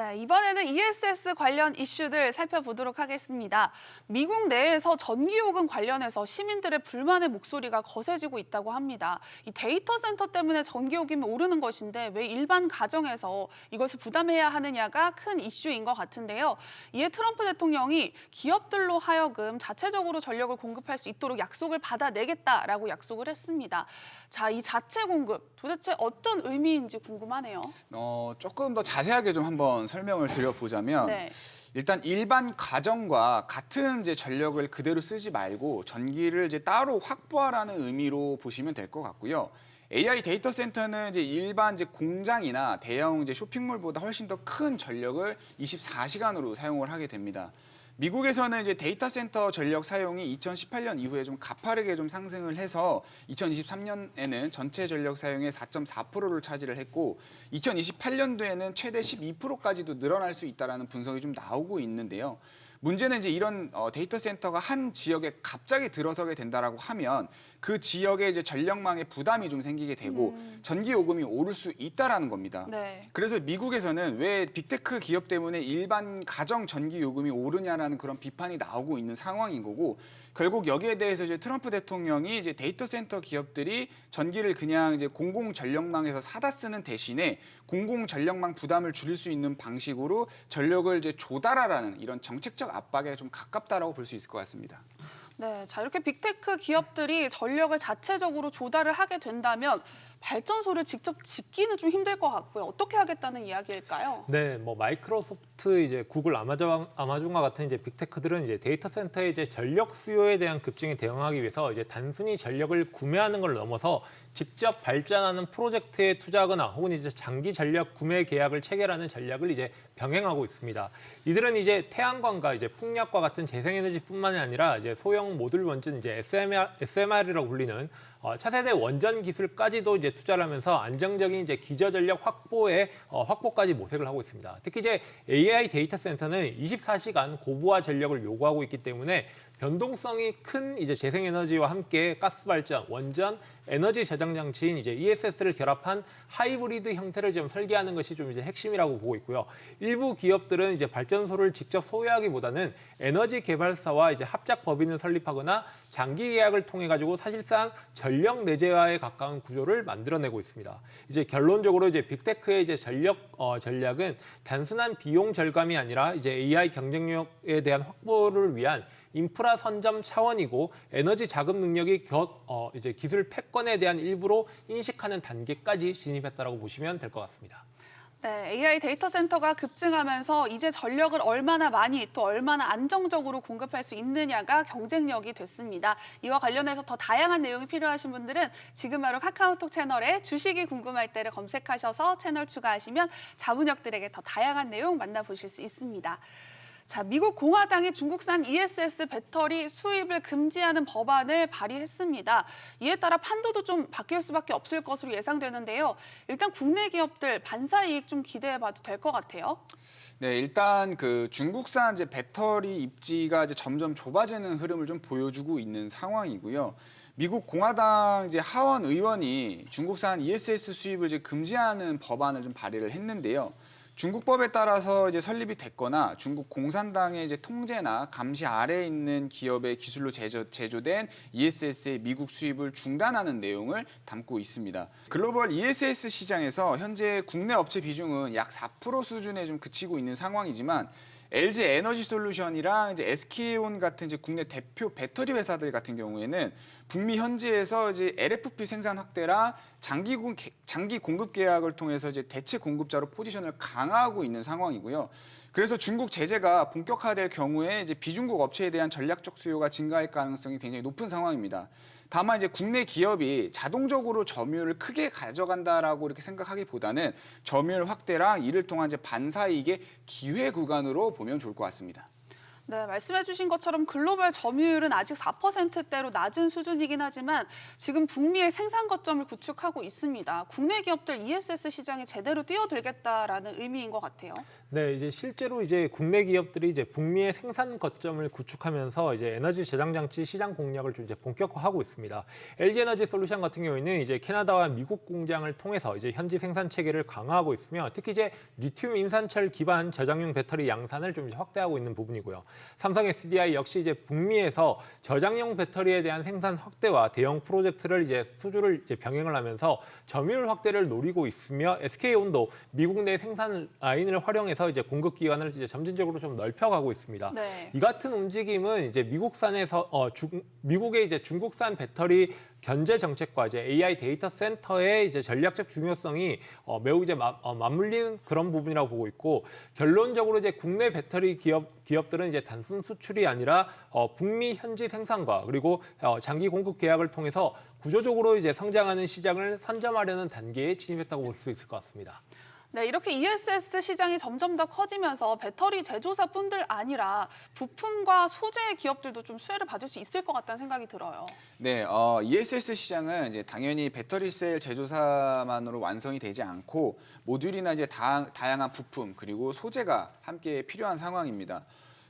네, 이번에는 ESS 관련 이슈들 살펴보도록 하겠습니다. 미국 내에서 전기요금 관련해서 시민들의 불만의 목소리가 거세지고 있다고 합니다. 이 데이터 센터 때문에 전기요금이 오르는 것인데 왜 일반 가정에서 이것을 부담해야 하느냐가 큰 이슈인 것 같은데요. 이에 트럼프 대통령이 기업들로 하여금 자체적으로 전력을 공급할 수 있도록 약속을 받아내겠다라고 약속을 했습니다. 자, 이 자체 공급 도대체 어떤 의미인지 궁금하네요. 조금 더 자세하게 좀 한번 설명을 드려보자면 네. 일단 일반 가정과 같은 이제 전력을 그대로 쓰지 말고 전기를 이제 따로 확보하라는 의미로 보시면 될 것 같고요. AI 데이터 센터는 이제 일반 이제 공장이나 대형 이제 쇼핑몰보다 훨씬 더 큰 전력을 24시간으로 사용을 하게 됩니다. 미국에서는 이제 데이터 센터 전력 사용이 2018년 이후에 좀 가파르게 좀 상승을 해서 2023년에는 전체 전력 사용의 4.4%를 차지를 했고 2028년도에는 최대 12%까지도 늘어날 수 있다라는 분석이 좀 나오고 있는데요. 문제는 이제 이런 데이터 센터가 한 지역에 갑자기 들어서게 된다라고 하면 그 지역의 이제 전력망에 부담이 좀 생기게 되고 전기 요금이 오를 수 있다라는 겁니다. 네. 그래서 미국에서는 왜 빅테크 기업 때문에 일반 가정 전기 요금이 오르냐라는 그런 비판이 나오고 있는 상황인 거고 결국 여기에 대해서 이제 트럼프 대통령이 이제 데이터 센터 기업들이 전기를 그냥 이제 공공 전력망에서 사다 쓰는 대신에 공공 전력망 부담을 줄일 수 있는 방식으로 전력을 이제 조달하라는 이런 정책적 압박에 좀 가깝다라고 볼 수 있을 것 같습니다. 네, 자 이렇게 빅테크 기업들이 전력을 자체적으로 조달을 하게 된다면 발전소를 직접 짓기는 좀 힘들 것 같고요. 어떻게 하겠다는 이야기일까요? 네, 뭐 마이크로소프트, 이제 구글, 아마존과 같은 이제 빅테크들은 이제 데이터 센터의 이제 전력 수요에 대한 급증에 대응하기 위해서 이제 단순히 전력을 구매하는 걸 넘어서 직접 발전하는 프로젝트에 투자하거나 혹은 이제 장기 전력 구매 계약을 체결하는 전략을 이제 병행하고 있습니다. 이들은 이제 태양광과 이제 풍력과 같은 재생에너지뿐만이 아니라 이제 소형 모듈 원전 이제 SMR이라고 불리는 차세대 원전 기술까지도 이제 투자를 하면서 안정적인 이제 기저전력 확보까지 모색을 하고 있습니다. 특히 이제 AI 데이터 센터는 24시간 고부하 전력을 요구하고 있기 때문에 변동성이 큰 이제 재생에너지와 함께 가스 발전, 원전, 에너지 저장 장치인 이제 ESS를 결합한 하이브리드 형태를 좀 설계하는 것이 좀 이제 핵심이라고 보고 있고요. 일부 기업들은 이제 발전소를 직접 소유하기보다는 에너지 개발사와 이제 합작 법인을 설립하거나 장기 계약을 통해 가지고 사실상 전력 내재화에 가까운 구조를 만들어내고 있습니다. 이제 결론적으로 이제 빅테크의 이제 전략은 단순한 비용 절감이 아니라 이제 AI 경쟁력에 대한 확보를 위한 인프라 선점 차원이고 에너지 자금 능력이 이제 기술 패권에 대한 일부로 인식하는 단계까지 진입했다라고 보시면 될 것 같습니다. 네, AI 데이터 센터가 급증하면서 이제 전력을 얼마나 많이 또 얼마나 안정적으로 공급할 수 있느냐가 경쟁력이 됐습니다. 이와 관련해서 더 다양한 내용이 필요하신 분들은 지금 바로 카카오톡 채널에 주식이 궁금할 때를 검색하셔서 채널 추가하시면 자문역들에게 더 다양한 내용 만나보실 수 있습니다. 자, 미국 공화당이 중국산 ESS 배터리 수입을 금지하는 법안을 발의했습니다. 이에 따라 판도도 좀 바뀔 수밖에 없을 것으로 예상되는데요. 일단 국내 기업들 반사 이익 좀 기대해봐도 될 것 같아요. 네, 일단 그 중국산 이제 배터리 입지가 이제 점점 좁아지는 흐름을 좀 보여주고 있는 상황이고요. 미국 공화당 이제 하원 의원이 중국산 ESS 수입을 이제 금지하는 법안을 좀 발의를 했는데요. 중국법에 따라서 이제 설립이 됐거나 중국 공산당의 이제 통제나 감시 아래에 있는 기업의 기술로 제조된 ESS의 미국 수입을 중단하는 내용을 담고 있습니다. 글로벌 ESS 시장에서 현재 국내 업체 비중은 약 4% 수준에 좀 그치고 있는 상황이지만 LG 에너지 솔루션이랑 이제 SK온 같은 이제 국내 대표 배터리 회사들 같은 경우에는 북미 현지에서 이제 LFP 생산 확대랑 장기 공급 계약을 통해서 이제 대체 공급자로 포지션을 강화하고 있는 상황이고요. 그래서 중국 제재가 본격화될 경우에 이제 비중국 업체에 대한 전략적 수요가 증가할 가능성이 굉장히 높은 상황입니다. 다만 이제 국내 기업이 자동적으로 점유율을 크게 가져간다라고 이렇게 생각하기보다는 점유율 확대랑 이를 통한 이제 반사이익의 기회 구간으로 보면 좋을 것 같습니다. 네, 말씀해주신 것처럼 글로벌 점유율은 아직 4%대로 낮은 수준이긴 하지만 지금 북미의 생산 거점을 구축하고 있습니다. 국내 기업들 ESS 시장에 제대로 뛰어들겠다라는 의미인 것 같아요. 네, 이제 실제로 이제 국내 기업들이 이제 북미의 생산 거점을 구축하면서 이제 에너지 저장 장치 시장 공략을 좀 이제 본격화하고 있습니다. LG 에너지 솔루션 같은 경우에는 이제 캐나다와 미국 공장을 통해서 이제 현지 생산 체계를 강화하고 있으며 특히 이제 리튬 인산철 기반 저장용 배터리 양산을 좀 확대하고 있는 부분이고요. 삼성 SDI 역시 이제 북미에서 저장용 배터리에 대한 생산 확대와 대형 프로젝트를 이제 수주를 이제 병행을 하면서 점유율 확대를 노리고 있으며 SK온도 미국 내 생산 라인을 활용해서 이제 공급 기관을 이제 점진적으로 좀 넓혀가고 있습니다. 네. 이 같은 움직임은 이제 미국의 이제 중국산 배터리 견제 정책과 이제 AI 데이터 센터의 이제 전략적 중요성이 매우 이제 맞물린 그런 부분이라고 보고 있고 결론적으로 이제 국내 배터리 기업들은 이제 단순 수출이 아니라 북미 현지 생산과 그리고 장기 공급 계약을 통해서 구조적으로 이제 성장하는 시장을 선점하려는 단계에 진입했다고 볼 수 있을 것 같습니다. 네, 이렇게 ESS 시장이 점점 더 커지면서 배터리 제조사뿐들 아니라 부품과 소재 기업들도 좀 수혜를 받을 수 있을 것 같다는 생각이 들어요. 네, ESS 시장은 이제 당연히 배터리 셀 제조사만으로 완성이 되지 않고 모듈이나 이제 다양한 부품 그리고 소재가 함께 필요한 상황입니다.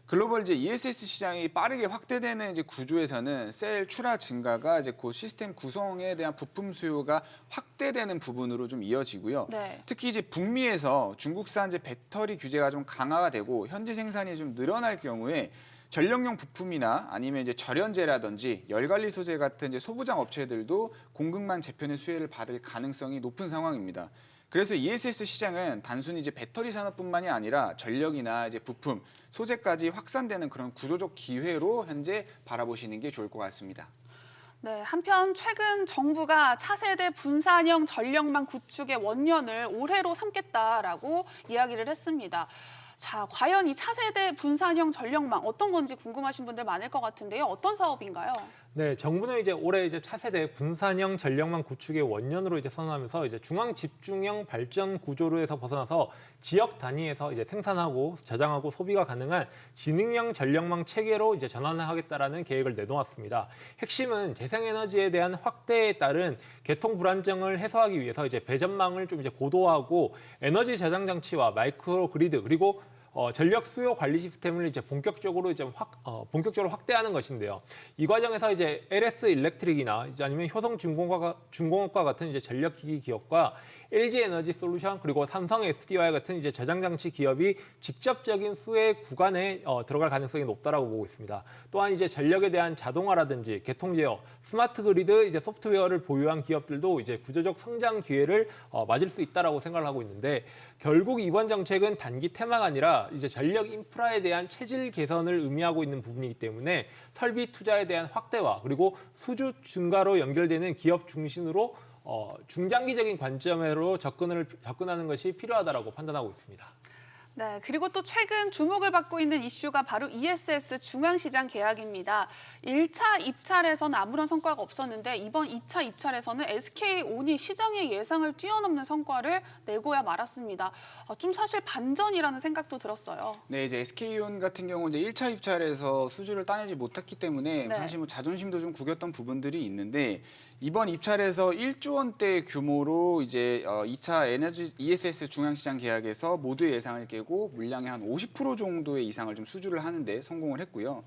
글로벌 이제 ESS 시장이 빠르게 확대되는 이제 구조에서는 셀 출하 증가가 이제 곧 시스템 구성에 대한 부품 수요가 확대되는 부분으로 좀 이어지고요. 네. 특히 이제 북미에서 중국산 이제 배터리 규제가 좀 강화가 되고 현지 생산이 좀 늘어날 경우에 전력용 부품이나 아니면 이제 절연제라든지 열관리 소재 같은 이제 소부장 업체들도 공급망 재편의 수혜를 받을 가능성이 높은 상황입니다. 그래서 ESS 시장은 단순히 이제 배터리 산업뿐만이 아니라 전력이나 이제 부품, 소재까지 확산되는 그런 구조적 기회로 현재 바라보시는 게 좋을 것 같습니다. 네, 한편 최근 정부가 차세대 분산형 전력망 구축의 원년을 올해로 삼겠다라고 이야기를 했습니다. 자, 과연 이 차세대 분산형 전력망 어떤 건지 궁금하신 분들 많을 것 같은데요. 어떤 사업인가요? 네, 정부는 이제 올해 이제 차세대 분산형 전력망 구축의 원년으로 이제 선언하면서 이제 중앙 집중형 발전 구조로에서 벗어나서 지역 단위에서 이제 생산하고 저장하고 소비가 가능한 지능형 전력망 체계로 이제 전환하겠다라는 계획을 내놓았습니다. 핵심은 재생에너지에 대한 확대에 따른 개통 불안정을 해소하기 위해서 이제 배전망을 좀 이제 고도화하고 에너지 저장 장치와 마이크로 그리드 그리고 전력 수요 관리 시스템을 이제 본격적으로 확대하는 것인데요. 이 과정에서 이제 LS 일렉트릭이나 아니면 효성중공업과 같은 이제 전력기기 기업과 LG 에너지 솔루션 그리고 삼성 SDI 같은 이제 저장 장치 기업이 직접적인 수혜 구간에 들어갈 가능성이 높다라고 보고 있습니다. 또한 이제 전력에 대한 자동화라든지 개통 제어, 스마트 그리드 이제 소프트웨어를 보유한 기업들도 이제 구조적 성장 기회를 맞을 수 있다라고 생각을 하고 있는데 결국 이번 정책은 단기 테마가 아니라 이제 전력 인프라에 대한 체질 개선을 의미하고 있는 부분이기 때문에 설비 투자에 대한 확대와 그리고 수주 증가로 연결되는 기업 중심으로 중장기적인 관점으로 접근하는 것이 필요하다고 판단하고 있습니다. 네, 그리고 또 최근 주목을 받고 있는 이슈가 바로 ESS 중앙시장 계약입니다. 1차 입찰에서는 아무런 성과가 없었는데 이번 2차 입찰에서는 SK온이 시장의 예상을 뛰어넘는 성과를 내고야 말았습니다. 좀 사실 반전이라는 생각도 들었어요. 네, 이제 SK온 같은 경우 이제 1차 입찰에서 수주를 따내지 못했기 때문에 네. 사실 뭐 자존심도 좀 구겼던 부분들이 있는데 이번 입찰에서 1조 원대 규모로 이제 2차 에너지 ESS 중앙시장 계약에서 모두의 예상을 깨고 물량의 한 50% 정도의 이상을 좀 수주를 하는데 성공을 했고요.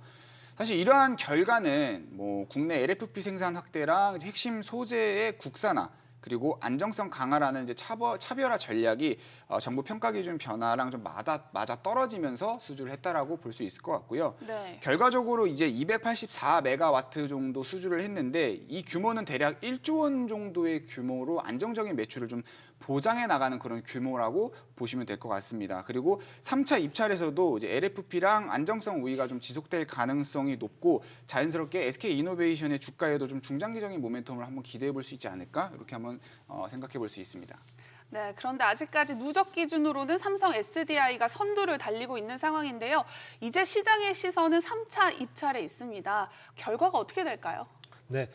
사실 이러한 결과는 뭐 국내 LFP 생산 확대랑 이제 핵심 소재의 국산화 그리고 안정성 강화라는 이제 차별화 전략이 정부 평가 기준 변화랑 좀 맞아 떨어지면서 수주를 했다라고 볼 수 있을 것 같고요. 네. 결과적으로 이제 284메가와트 정도 수주를 했는데 이 규모는 대략 1조 원 정도의 규모로 안정적인 매출을 좀 보장해 나가는 그런 규모라고 보시면 될 것 같습니다. 그리고 3차 입찰에서도 이제 LFP랑 안정성 우위가 좀 지속될 가능성이 높고 자연스럽게 SK이노베이션의 주가에도 좀 중장기적인 모멘텀을 한번 기대해 볼 수 있지 않을까 이렇게 한번 생각해 볼 수 있습니다. 네, 그런데 아직까지 누적 기준으로는 삼성 SDI가 선두를 달리고 있는 상황인데요. 이제 시장의 시선은 3차 입찰에 있습니다. 결과가 어떻게 될까요? 네,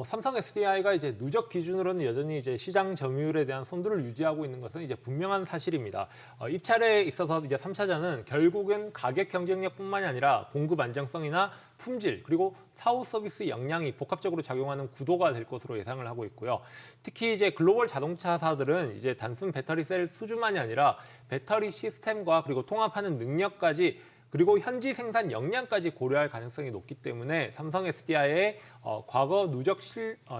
삼성 SDI가 이제 누적 기준으로는 여전히 이제 시장 점유율에 대한 선두를 유지하고 있는 것은 이제 분명한 사실입니다. 입찰에 있어서 이제 3차전은 결국은 가격 경쟁력뿐만이 아니라 공급 안정성이나 품질 그리고 사후 서비스 역량이 복합적으로 작용하는 구도가 될 것으로 예상을 하고 있고요. 특히 이제 글로벌 자동차사들은 이제 단순 배터리 셀 수주만이 아니라 배터리 시스템과 그리고 통합하는 능력까지 그리고 현지 생산 역량까지 고려할 가능성이 높기 때문에 삼성 SDI의 과거 누적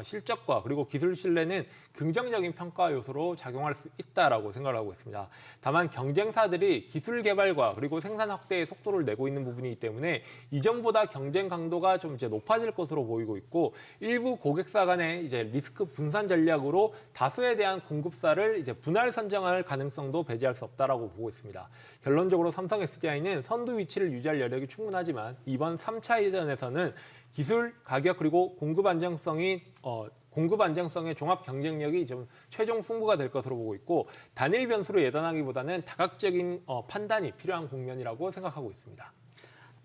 실적과 그리고 기술 신뢰는 긍정적인 평가 요소로 작용할 수 있다라고 생각을 하고 있습니다. 다만 경쟁사들이 기술 개발과 그리고 생산 확대의 속도를 내고 있는 부분이기 때문에 이전보다 경쟁 강도가 좀 이제 높아질 것으로 보이고 있고 일부 고객사 간의 이제 리스크 분산 전략으로 다수에 대한 공급사를 이제 분할 선정할 가능성도 배제할 수 없다라고 보고 있습니다. 결론적으로 삼성 SDI는 선두 위치를 유지할 여력이 충분하지만 이번 3차 예전에서는 기술, 가격 그리고 공급 안정성의 종합 경쟁력이 좀 최종 승부가 될 것으로 보고 있고 단일 변수로 예단하기보다는 다각적인 판단이 필요한 국면이라고 생각하고 있습니다.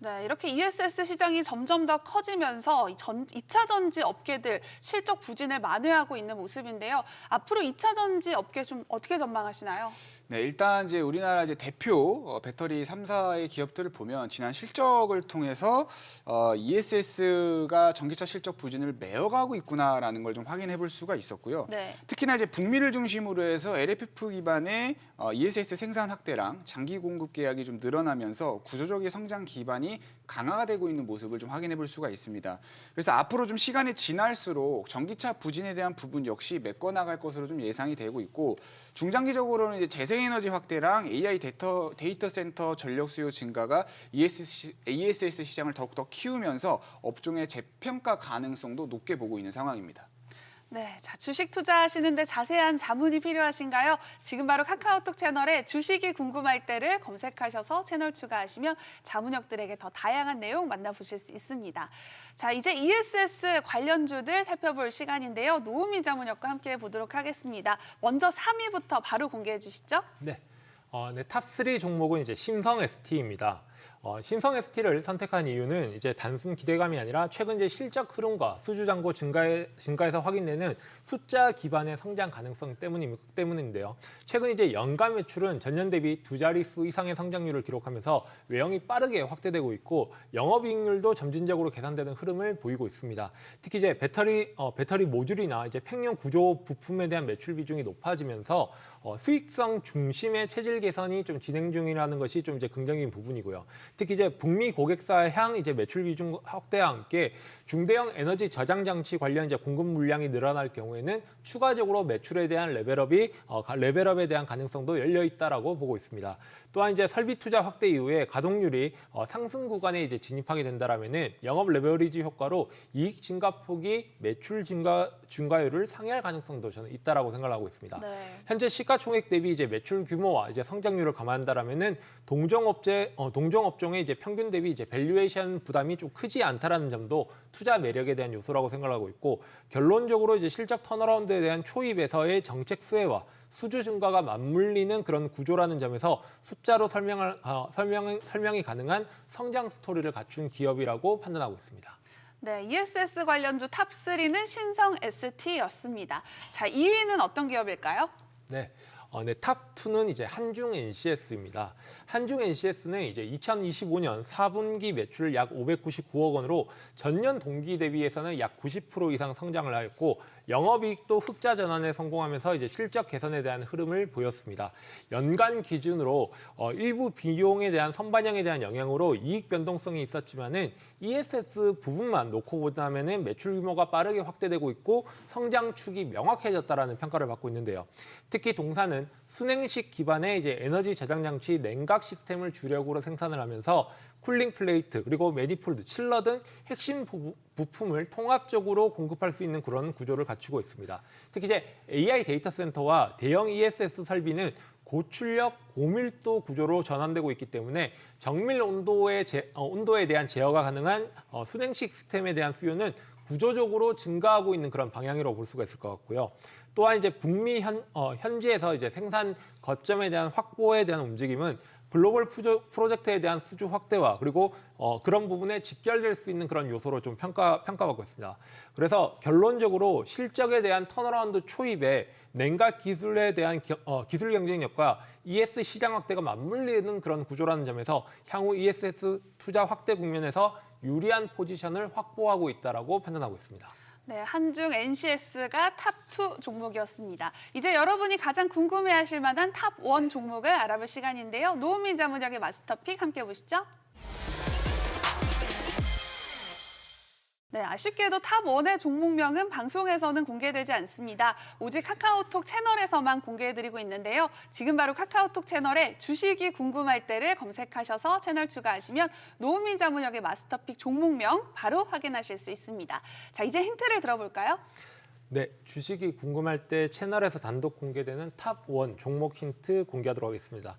네, 이렇게 ESS 시장이 점점 더 커지면서 2차 전지 업계들 실적 부진을 만회하고 있는 모습인데요. 앞으로 2차 전지 업계 좀 어떻게 전망하시나요? 네, 일단 이제 우리나라 이제 대표 배터리 3사의 기업들을 보면 지난 실적을 통해서 ESS가 전기차 실적 부진을 메어가고 있구나라는 걸 좀 확인해 볼 수가 있었고요. 네. 특히나 이제 북미를 중심으로 해서 LFP 기반의 ESS 생산 확대랑 장기 공급 계약이 좀 늘어나면서 구조적인 성장 기반이 강화가 되고 있는 모습을 좀 확인해 볼 수가 있습니다. 그래서 앞으로 좀 시간이 지날수록 전기차 부진에 대한 부분 역시 메꿔 나갈 것으로 좀 예상이 되고 있고 중장기적으로는 이제 재생에너지 확대랑 AI 데이터 센터 전력 수요 증가가 ESS 시장을 더욱더 키우면서 업종의 재평가 가능성도 높게 보고 있는 상황입니다. 네, 자, 주식 투자하시는데 자세한 자문이 필요하신가요? 지금 바로 카카오톡 채널에 주식이 궁금할 때를 검색하셔서 채널 추가하시면 자문역들에게 더 다양한 내용 만나보실 수 있습니다. 자, 이제 ESS 관련주들 살펴볼 시간인데요. 노우미 자문역과 함께 보도록 하겠습니다. 먼저 3위부터 바로 공개해 주시죠. 네, 탑3 종목은 이제 신성 ST입니다. 신성 ST를 선택한 이유는 이제 단순 기대감이 아니라 최근 이제 실적 흐름과 수주 잔고 증가에서 확인되는 숫자 기반의 성장 가능성 때문인데요. 최근 이제 연간 매출은 전년 대비 2자릿수 이상의 성장률을 기록하면서 외형이 빠르게 확대되고 있고 영업이익률도 점진적으로 개선되는 흐름을 보이고 있습니다. 특히 이제 배터리 모듈이나 이제 팽용 구조 부품에 대한 매출 비중이 높아지면서 수익성 중심의 체질 개선이 좀 진행 중이라는 것이 좀 이제 긍정적인 부분이고요. 특히 이제 북미 고객사 향 이제 매출 비중 확대와 함께 중대형 에너지 저장 장치 관련 이제 공급 물량이 늘어날 경우에는 추가적으로 매출에 대한 레벨업에 대한 가능성도 열려 있다라고 보고 있습니다. 또한 이제 설비 투자 확대 이후에 가동률이 상승 구간에 이제 진입하게 된다라면은 영업 레버리지 효과로 이익 증가 폭이 매출 증가율을 상회할 가능성도 저는 있다라고 생각을 하고 있습니다. 네. 현재 시가총액 대비 이제 매출 규모와 이제 성장률을 감안한다라면은 동종업종의 이제 평균 대비 이제 밸류에이션 부담이 좀 크지 않다라는 점도 투자 매력에 대한 요소라고 생각하고 있고 결론적으로 이제 실적 턴어라운드에 대한 초입에서의 정책 수혜와 수주 증가가 맞물리는 그런 구조라는 점에서 숫자로 설명이 가능한 성장 스토리를 갖춘 기업이라고 판단하고 있습니다. 네, ESS 관련주 탑3는 신성 ST였습니다. 자, 2위는 어떤 기업일까요? 네. 탑2는 이제 한중 NCS입니다. 한중 NCS는 이제 2025년 4분기 매출 약 599억 원으로 전년 동기 대비해서는 약 90% 이상 성장을 하였고 영업이익도 흑자 전환에 성공하면서 이제 실적 개선에 대한 흐름을 보였습니다. 연간 기준으로 일부 비용에 대한 선반영에 대한 영향으로 이익 변동성이 있었지만은 ESS 부분만 놓고 보자면은 매출 규모가 빠르게 확대되고 있고 성장축이 명확해졌다라는 평가를 받고 있는데요. 특히 동사는 순행식 기반의 이제 에너지 저장 장치 냉각 시스템을 주력으로 생산을 하면서 쿨링 플레이트 그리고 매니폴드, 칠러 등 핵심 부품을 통합적으로 공급할 수 있는 그런 구조를 갖추고 있습니다. 특히 이제 AI 데이터 센터와 대형 ESS 설비는 고출력, 고밀도 구조로 전환되고 있기 때문에 정밀 온도에 대한 제어가 가능한 순행식 시스템에 대한 수요는 구조적으로 증가하고 있는 그런 방향이라고 볼 수가 있을 것 같고요. 또한 이제 북미 현지에서 이제 생산 거점에 대한 확보에 대한 움직임은 글로벌 프로젝트에 대한 수주 확대와 그리고 그런 부분에 직결될 수 있는 그런 요소로 좀 평가받고 있습니다. 그래서 결론적으로 실적에 대한 턴어라운드 초입에 냉각 기술에 대한 기술 경쟁력과 ES 시장 확대가 맞물리는 그런 구조라는 점에서 향후 ESS 투자 확대 국면에서 유리한 포지션을 확보하고 있다라고 판단하고 있습니다. 네, 한중 NCS가 탑2 종목이었습니다. 이제 여러분이 가장 궁금해하실 만한 탑1 종목을 알아볼 시간인데요. 노은민 자문역의 마스터픽 함께 보시죠. 네, 아쉽게도 탑1의 종목명은 방송에서는 공개되지 않습니다. 오직 카카오톡 채널에서만 공개해드리고 있는데요. 지금 바로 카카오톡 채널에 주식이 궁금할 때를 검색하셔서 채널 추가하시면 노은민 자문역의 마스터픽 종목명 바로 확인하실 수 있습니다. 자, 이제 힌트를 들어볼까요? 네, 주식이 궁금할 때 채널에서 단독 공개되는 탑1 종목 힌트 공개하도록 하겠습니다.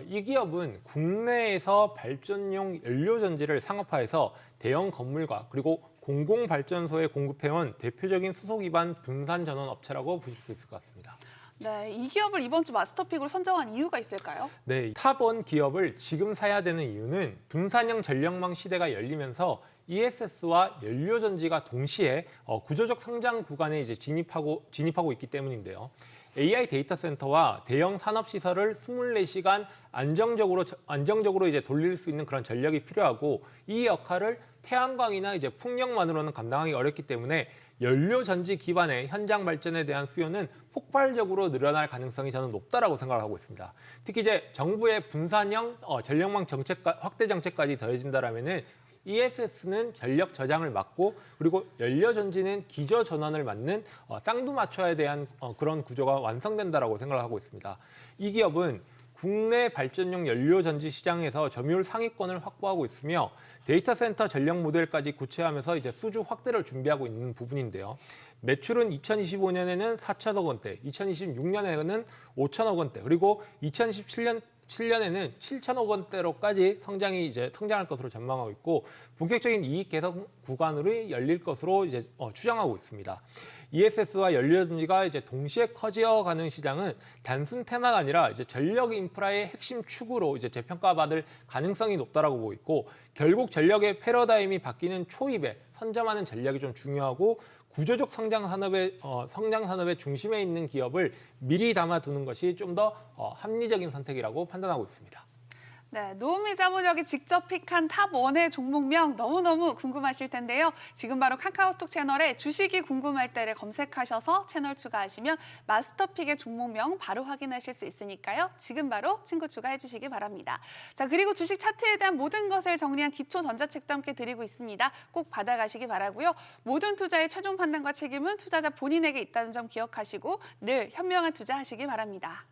이 기업은 국내에서 발전용 연료전지를 상업화해서 대형 건물과 그리고 공공발전소에 공급해온 대표적인 수소 기반 분산 전원 업체라고 보실 수 있을 것 같습니다. 네, 이 기업을 이번 주 마스터픽으로 선정한 이유가 있을까요? 네, 탑1 기업을 지금 사야 되는 이유는 분산형 전력망 시대가 열리면서 ESS와 연료전지가 동시에 구조적 성장 구간에 이제 진입하고 있기 때문인데요. AI 데이터 센터와 대형 산업 시설을 24시간 안정적으로 이제 돌릴 수 있는 그런 전력이 필요하고 이 역할을 태양광이나 이제 풍력만으로는 감당하기 어렵기 때문에 연료 전지 기반의 현장 발전에 대한 수요는 폭발적으로 늘어날 가능성이 저는 높다라고 생각을 하고 있습니다. 특히 이제 정부의 분산형 전력망 확대 정책까지 더해진다라면은 ESS는 전력 저장을 막고 그리고 연료 전지는 기저 전환을 막는 쌍두마초에 대한 그런 구조가 완성된다라고 생각을 하고 있습니다. 이 기업은 국내 발전용 연료 전지 시장에서 점유율 상위권을 확보하고 있으며 데이터 센터 전력 모델까지 구체화하면서 이제 수주 확대를 준비하고 있는 부분인데요. 매출은 2025년에는 4천억 원대, 2026년에는 5천억 원대, 그리고 2027년에는 7천억 원대로까지 성장할 것으로 전망하고 있고 본격적인 이익 개선 구간으로 열릴 것으로 이제 추정하고 있습니다. ESS와 연료전지가 이제 동시에 커져가는 시장은 단순 테마가 아니라 이제 전력 인프라의 핵심 축으로 이제 재평가받을 가능성이 높다라고 보고 있고 결국 전력의 패러다임이 바뀌는 초입에 선점하는 전략이 좀 중요하고 구조적 성장 산업의 중심에 있는 기업을 미리 담아두는 것이 좀 더 합리적인 선택이라고 판단하고 있습니다. 네, 노은미 자문역이 직접 픽한 탑1의 종목명 너무너무 궁금하실 텐데요. 지금 바로 카카오톡 채널에 주식이 궁금할 때를 검색하셔서 채널 추가하시면 마스터픽의 종목명 바로 확인하실 수 있으니까요. 지금 바로 친구 추가해 주시기 바랍니다. 자, 그리고 주식 차트에 대한 모든 것을 정리한 기초 전자책도 함께 드리고 있습니다. 꼭 받아가시기 바라고요. 모든 투자의 최종 판단과 책임은 투자자 본인에게 있다는 점 기억하시고 늘 현명한 투자하시기 바랍니다.